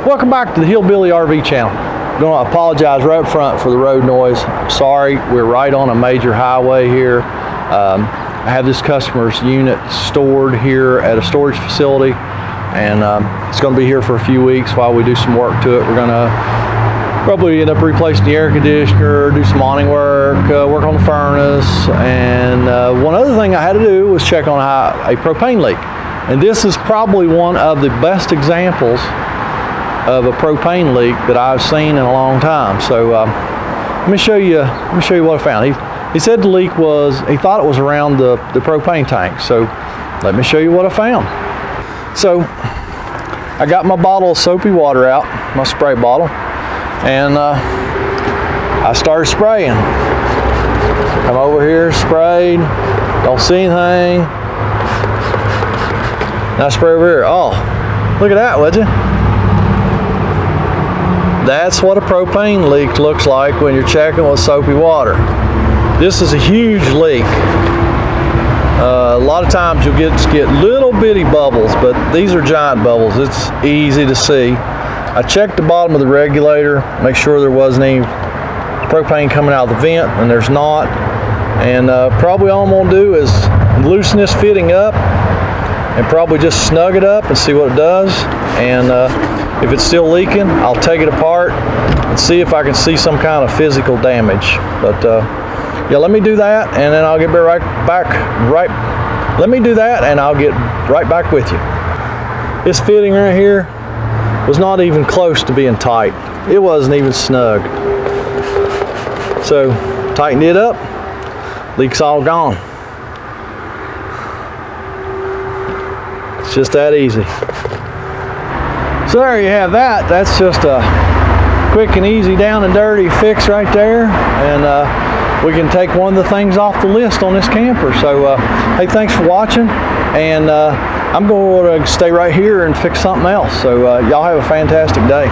Welcome back to the Hillbilly RV channel. I'm going to apologize right up front for the road noise. Sorry, we're right on a major highway here. I have this customer's unit stored here at a storage facility, and it's going to be here for a few weeks while we do some work to it. We're going to probably end up replacing the air conditioner, do some awning work, work on the furnace, and one other thing I had to do was check on a propane leak. And this is probably one of the best examples of a propane leak that I've seen in a long time. So let me show you what I found. He said the leak was, he thought it was around the propane tank. So let me show you what I found. So I got my bottle of soapy water out, my spray bottle, and I started spraying. Come over here, sprayed, don't see anything. Now I spray over here. Oh, look at that, would you? That's what a propane leak looks like when you're checking with soapy water. This is a huge leak. A lot of times you'll get little bitty bubbles, but these are giant bubbles. It's easy to see. I checked the bottom of the regulator, make sure there wasn't any propane coming out of the vent, and there's not. And probably all I'm gonna do is loosen this fitting up and probably just snug it up and see what it does. And if it's still leaking, I'll take it apart and see if I can see some kind of physical damage. But yeah, let me do that, and then I'll get right back. Let me do that, and I'll get right back with you. This fitting right here was not even close to being tight. It wasn't even snug. So tightened it up, leak's all gone. It's just that easy. So there you have that. That's just a quick and easy down and dirty fix right there. And we can take one of the things off the list on this camper. So hey, thanks for watching. And I'm going to stay right here and fix something else. So y'all have a fantastic day.